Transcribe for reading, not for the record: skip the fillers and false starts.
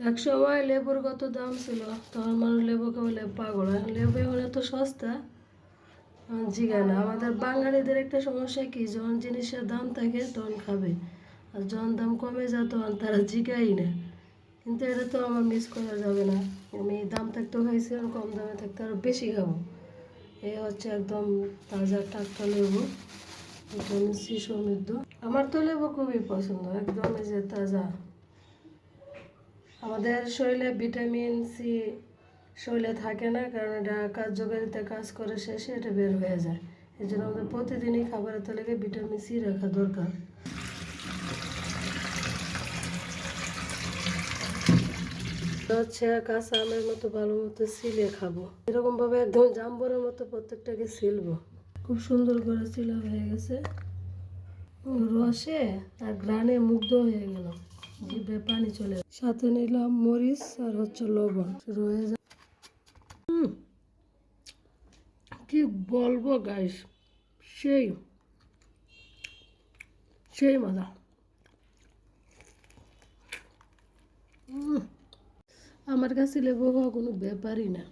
এক সময় লেবুর কত দাম ছিল, তখন মানুষ লেবু খাওয়ালে পাগল। এখন লেবু এখন এত সস্তা, জিগায় না। আমাদের বাঙালিদের একটা সমস্যা কি, যখন জিনিসের দাম থাকে তখন খাবে, আর যখন দাম কমে যায় তখন তারা জিগাই না। কিন্তু এটা তো আমার মিস করা যাবে না। আমি দাম থাকতেও খাইছি, আর কম দামে থাকতে আরও বেশি খাবো। এই হচ্ছে একদম তাজা টাটকা লেবু, ভিটামিন সি সমৃদ্ধ। আমার তো লেবু খুবই পছন্দ, একদম এই যে তাজা। আমাদের শরীরে ভিটামিন সি শরীরে থাকে না, কারণ এটা কার্যকারিতা কাজ করে শেষে এটা বের হয়ে যায়। এই জন্য আমাদের প্রতিদিনই খাবারের তালিকায় ভিটামিন সি রাখা দরকার। হচ্ছে কাঁচা আমের মতো ভালো মতো ছিলে খাবো, এরকম ভাবে একদম জাম্বরের মতো প্রত্যেকটাকে ছিলবো। খুব সুন্দর করে ছিলা হয়ে গেছে, রসে আর ঘ্রাণে মুগ্ধ হয়ে গেল, জিভে পানি চলে। সাথে নিলাম মরিচ আর হচ্ছে লবণ, শুরু হয়ে যায়। কি বলবো গাইস, সেই সেই মজা। আমার কাছে লেবু খাওয়া কোনো ব্যাপারই না।